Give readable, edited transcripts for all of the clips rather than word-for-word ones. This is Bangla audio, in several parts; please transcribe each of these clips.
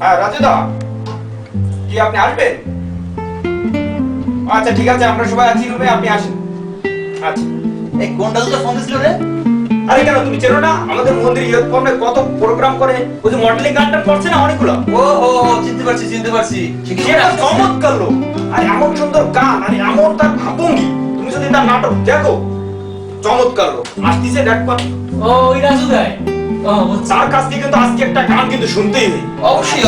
হ্যাঁ রাজুদা, কি আপনি আসবেন? আচ্ছা ঠিক আছে, আমরা সবাই আছি রুমে, আপনি আসেন। আচ্ছা। এই কোনটা তো ফোন দিছিল রে? আরে কেন তুমি চেনো না? আমাদের মন্দির ইয়ুথ ফর্মে কত প্রোগ্রাম করে, ওই যে মডেলিং গানটা করছে না অনেকগুলো। ও ও চিনতে পারছি। সেটা চমৎকার লোক, আর এমন সুন্দর গান, আর এমন তার ভাবভঙ্গি, তুমি যদি তার নাটক দেখো, চমৎকার লোক। আসতেছে দেখবা। ও ওই রাজু ভাই। ও তার কাছ থেকে কিন্তু আজকে একটা গান কিন্তু শুনতেই হবে। অবশ্যই।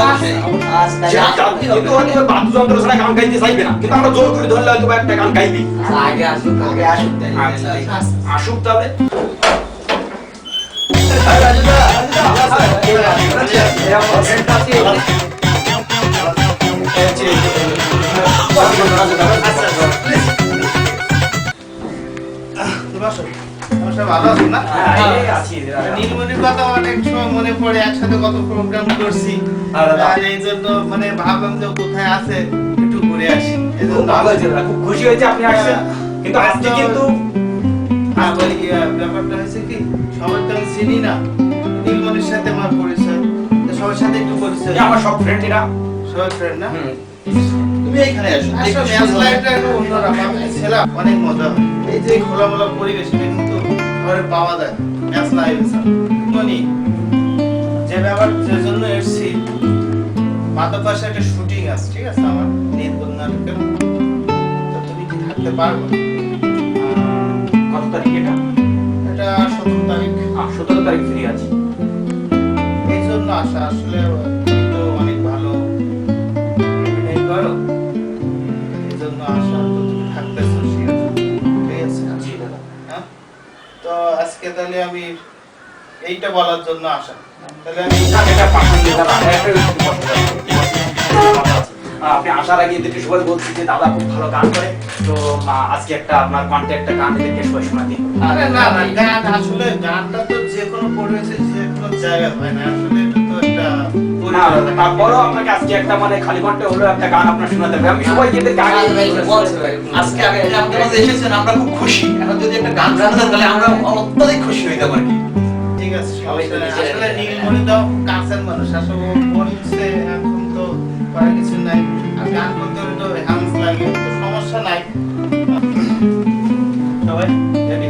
কিন্তু হয়তো বাদ্যযন্ত্র ছাড়া গান গাইতে চাইবে না, কিন্তু আমরা জোর করে ধরলে হয়তো একটা গান গাইবি। আগে আসুক আসুক তাহলে। ভালো আছো না? আছি। নীলমণির কথা অনেক সময় মনে পড়ে, একসাথে কত প্রোগ্রাম করছি, আর এই জন্য মানে ভাবলাম যে কোথায় আছে একটু ঘুরে আসি। খুব ভালো হয়েছে, খুব খুশি হয়েছে আপনি আসছেন। কিন্তু আজকে কিন্তু ব্যাপারটা হয়েছে কি, সবাই তো আমি চিনি না, নীলমণির সাথে আমার পরিচয়, তো সবার সাথে একটু পরিচয়। আমার সব ফ্রেন্ড এরা। সবাই ফ্রেন্ড না? তুমি এখানে আসো। আসলে ম্যাচ লাইফটা একটু অন্যরকম। আমি ছিলাম অনেক মজা হয়। এই যে খোলামেলা পরিবেশ, এটা কিন্তু শহরে পাওয়া যায় ম্যাচ লাইফ মনি। যে ব্যাপার যে জন্য এসেছি, মাথা পাশে একটা শুটিং আছে, ঠিক আছে, আমার নীলবন নাটকের। তো তুমি কি থাকতে পারবে? কত তারিখ এটা? এটা 17 তারিখ। 17 তারিখ ফ্রি আছি। এই জন্য আসা। আসলে তুমি তো অনেক ভালো অভিনয় করো, এই জন্য আসা। তো তুমি থাকতেছো, ঠিক আছে? জি দাদা। হ্যাঁ, তো আজকে তাহলে আমি এইটা বলার জন্য আসা। তাহলে আমি আপনি আসার আগে এদেরকে সবাই বলছি যে দাদা খুব ভালো গান করে, তো আজকে একটা আপনার কণ্ঠে একটা গান এদেরকে সবাই শোনাতে। আরে না না, গান আসলে গানটা তো যে কোনো পরিবেশে যে কোনো জায়গায় হয় না, আসলে এটা তো একটা তারপরও আপনাকে আজকে একটা মানে খালি কণ্ঠে হলো একটা গান আপনার শোনাতে হবে। আমি সবাই যেতে গান আজকে আমাদের মাঝে এসেছেন, আমরা খুব খুশি। এখন যদি একটা গান শোনাতেন তাহলে আমরা অত্যধিক খুশি হইতাম আর কি। ঠিক আছে, সমস্যা নেই। আসলে নীলমণি তো কাছের মানুষ, আসলে ও বলছে এখন তো করার কিছু নাই, আর গান করতে হলে তো হ্যান্ডস লাগে, তো সমস্যা নাই। সবাই রেডি?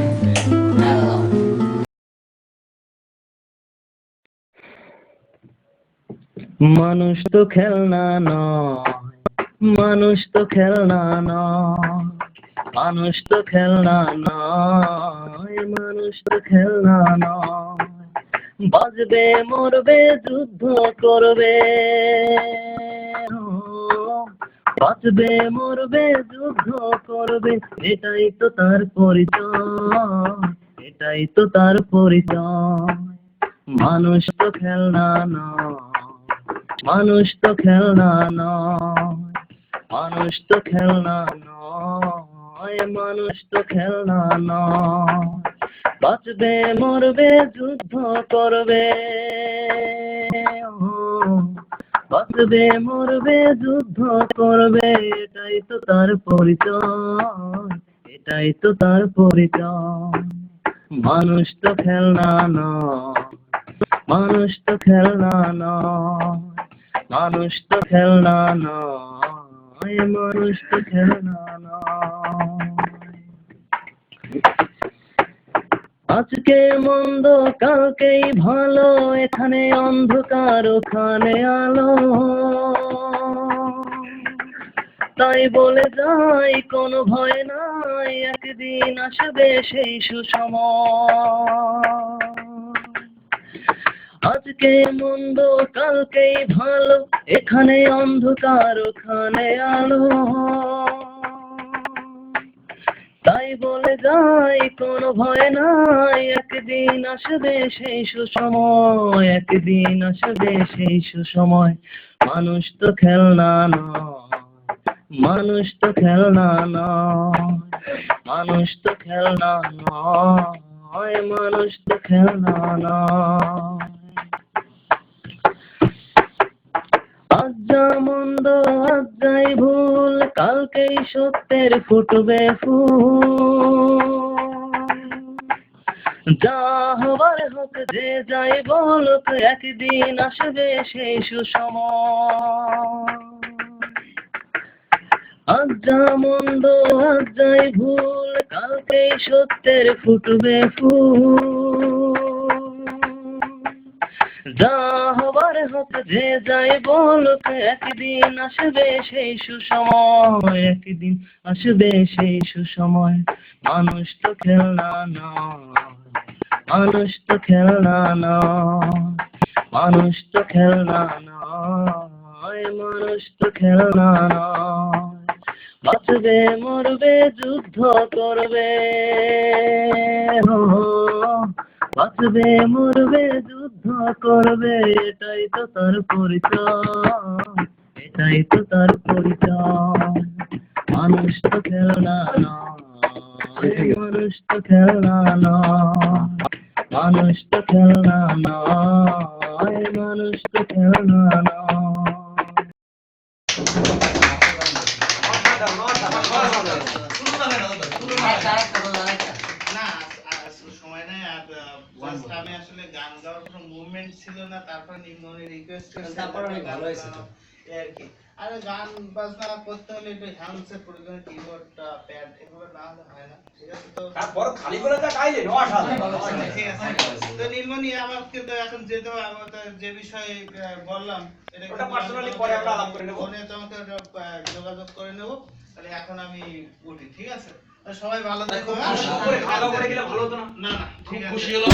মানুষ তো খেলনা নয়, মানুষ তো খেলনা নয়, মানুষ তো খেলনা নয়, মানুষ তো খেলনা নয়। বাজবে মরবে যুদ্ধ করবে, বাঁচবে মরবে যুদ্ধ করবে, এটাই তো তার পরিচয়, এটাই তো তার পরিচয়। মানুষ তো খেলনা নয়, মানুষ তো খেলনা নয়, মানুষ তো খেলনা নয়, মানুষ তো খেলনা নয়। বাঁচবে মরবে যুদ্ধ করবে, বাঁচবে মরবে যুদ্ধ করবে, এটাই তো তার পরিচয়, এটাই তো তার পরিচয়। মানুষ তো খেলনা নয়, মানুষ তো খেলনা নয়, মানুষ তো খেলনা নয়, মানুষ তো খেলনা নয়। আজকে মন্দ কালকেই ভালো, এখানে অন্ধকার ওখানে আলো, তাই বলে যাই কোনো ভয় নাই, একদিন আসবে সেই সুসময়। আজকে মন্দ কালকেই ভালো, এখানে অন্ধকার ওখানে আলো, তাই বলে যাই কোনো ভয় নাই, একদিন আসবে সেই সুসময়, একদিন আসবে সেই সুসময়। মানুষ তো খেলনা নয়, মানুষ তো খেলনা নয়, মানুষ তো খেলনা নয়, মানুষ তো খেলনা নয়। আজ যা মন্দ আজ যাই ভুল, কালকেই সত্যের ফুটবে ফুল, যা হবার হোক যে যাই বলুক একদিন আসবে সেই সুসময় আজ যা মন্দ আজ যাই ভুল কালকেই সত্যের ফুটবে ফুল যা হবার হোক যে যাই বলুক একদিন আসবে সেই সুসময় একদিন আসবে সেই সুসময় মানুষ তো খেলনা নয় মানুষ তো খেলনা নয় মানুষ তো খেলনা নয় মানুষ তো খেলনা নয় বাঁচবে মরবে যুদ্ধ করবে বাঁচবে মরবে যুদ্ধ করবে এটাই তো তার পরিচয় এটাই তো তার পরিচয় মানুষ তো খেলনা নয় মানুষ তো খেলনা নয় মানুষ তো খেলনা নয় মানুষ তো খেলনা নয় না আসলে সময় নাই আর just আমি আসলে গান গাওয়ার কোনো মুভমেন্ট ছিল না তারপর নিম্ননি রিকোয়েস্ট করে তারপর অনেক ভালো হয়েছে তো। এই আর কি আর গান বাজনা করতে হলে একটু হ্যান্ডসেট প্রয়োজন কিবোর্ড প্যাড এগুলো না হলে হয় না ঠিক আছে তো তারপর খালি করে যা গাইলে অসাধারণ ঠিক আছে তো নীলমণি আমাকে তো এখন যেতে হবে আমি তো যে বিষয়ে বললাম এটা ওটা personally পরে আমরা আলাপ করে নেব। ফোনে তোমাকে যোগাযোগ করে নেব তাহলে এখন আমি উঠি ঠিক আছে তো সবাই ভালো থেকো হ্যাঁ? খাওয়া দাওয়া করে গেলে ভালো হতো না না না ঠিক আছে খুশি হলাম